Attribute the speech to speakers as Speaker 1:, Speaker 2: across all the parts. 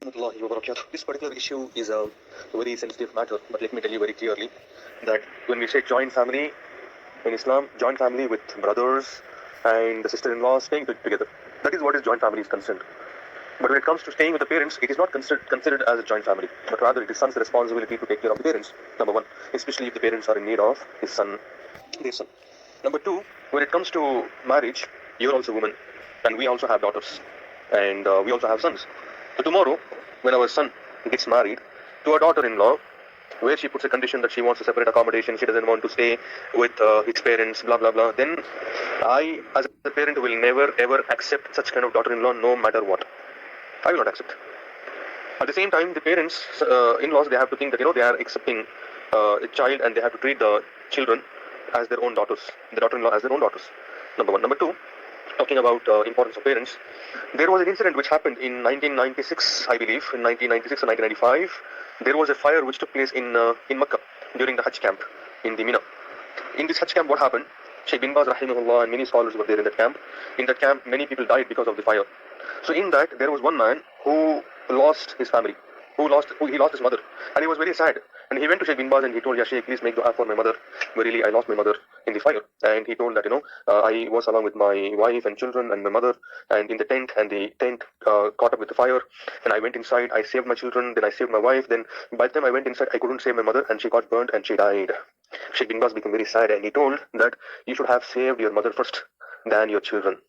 Speaker 1: Warahmatullahi wabarakatuh. This particular issue is a very sensitive matter, but let me tell you very clearly that when we say joint family in Islam, joint family with brothers and the sister-in-law staying together, that is what is joint family is concerned. But when it comes to staying with the parents, it is not considered as a joint family, but rather it is son's responsibility to take care of the parents. Number one, especially if the parents are in need of their son. Number two, when it comes to marriage, you're also a woman, and we also have daughters, and we also have sons. So tomorrow, when our son gets married to a daughter-in-law, where she puts a condition that she wants a separate accommodation, she doesn't want to stay with his parents, blah blah blah, then I, as a parent, will never ever accept such kind of daughter-in-law, no matter what. I will not accept. At the same time, the parents, in-laws, they have to think that they are accepting a child, and they have to treat the children as their own daughters, the daughter-in-law as their own daughters. Number one. Number two, talking about importance of parents, there was an incident which happened in 1996, I believe, in 1996 or 1995. There was a fire which took place in Makka during the Hajj camp in the Mina. In this Hajj camp, what happened? Shaykh bin Baz rahimahullah and many scholars were there in that camp. In that camp, many people died because of the fire. So in that, there was one man who lost his family, he lost his mother, and he was very sad. And he went to Shaykh bin Baz and he told, "Ya Shaykh, please make dua for my mother. Really, I lost my mother in the fire." And he told that I was along with my wife and children and my mother, and in the tent, and the tent caught up with the fire. And I went inside. I saved my children. Then I saved my wife. Then by the time I went inside, I couldn't save my mother, and she got burnt and she died. Shaykh bin Baz became very sad, and he told that you should have saved your mother first, than your children.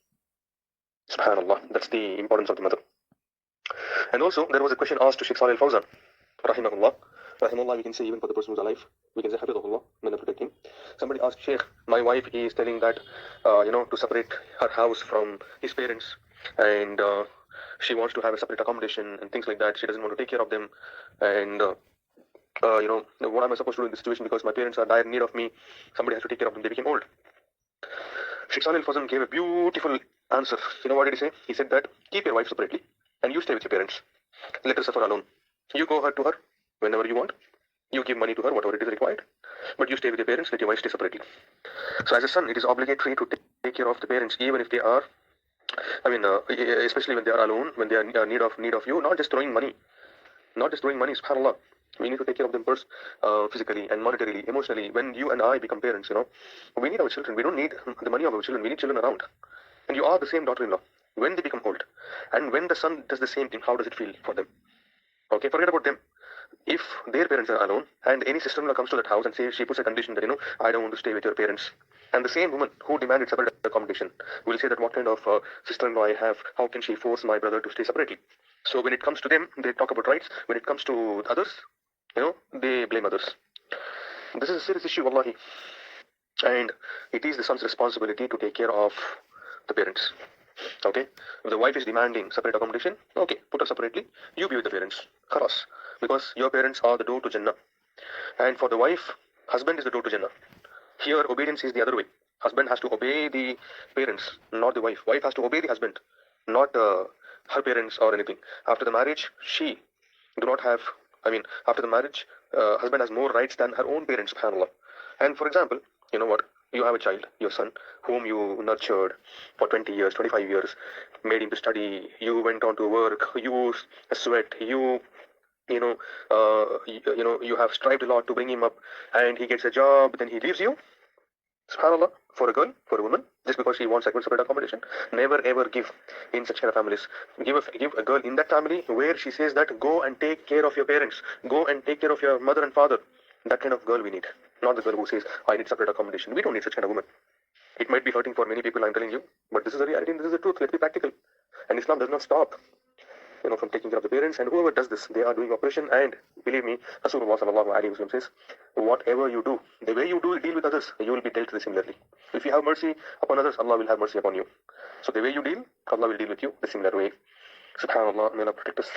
Speaker 1: Subhanallah, that's the importance of the mother. And also, there was a question asked to Shaykh Salih al-Fawzan, rahimahullah. Rahimahullah, we can say even for the person who's alive, we can say Hafidhullah, may Allah protect him. Somebody asked Shaykh, my wife is telling that, to separate her house from his parents, and she wants to have a separate accommodation and things like that. She doesn't want to take care of them, and what am I supposed to do in this situation, because my parents are dire need of me. Somebody has to take care of them. They became old. Shaykh Salih al-Fawzan gave a beautiful answer. You know what did he say? He said that keep your wife separately and you stay with your parents. Let her suffer alone. You go to her whenever you want. You give money to her, whatever it is required. But you stay with your parents, let your wife stay separately. So as a son, it is obligatory to take care of the parents, even if they are, especially when they are alone, when they are in need of you, not just throwing money. Not just throwing money, subhanAllah. We need to take care of them first, physically and monetarily, emotionally. When you and I become parents, we need our children. We don't need the money of our children. We need children around. And you are the same daughter-in-law when they become old. And when the son does the same thing, how does it feel for them? Okay, forget about them. If their parents are alone and any sister-in-law comes to that house and says, she puts a condition that, I don't want to stay with your parents. And the same woman who demanded separate accommodation will say that what kind of sister-in-law I have, how can she force my brother to stay separately? So when it comes to them, they talk about rights. When it comes to others, they blame others. This is a serious issue, wallahi. And it is the son's responsibility to take care of the parents. Okay? If the wife is demanding separate accommodation, okay, put her separately. You be with the parents. Khalas. Because your parents are the door to Jannah. And for the wife, husband is the door to Jannah. Here, obedience is the other way. Husband has to obey the parents, not the wife. Wife has to obey the husband, not her parents or anything. After the marriage, she do not have, after the marriage, husband has more rights than her own parents, subhanAllah. And for example, you know what? You have a child, your son, whom you nurtured for 20 years, 25 years, made him to study, you went on to work, you sweat, you have strived a lot to bring him up, and he gets a job, then he leaves you. SubhanAllah, for a girl, for a woman, just because she wants separate accommodation, never ever give in such kind of families. Give a girl in that family where she says that go and take care of your parents, go and take care of your mother and father. That kind of girl we need, not the girl who says, I need separate accommodation. We don't need such kind of woman. It might be hurting for many people, I'm telling you, but this is the reality and this is the truth. Let's be practical. And Islam does not stop from taking care of the parents, and whoever does this, they are doing oppression. And believe me, Rasulullah sallallahu alaihi wasallam says, whatever you do, the way you deal with others, you will be dealt with similarly. If you have mercy upon others, Allah will have mercy upon you. So the way you deal, Allah will deal with you the similar way. Subhanallah, may Allah protect us.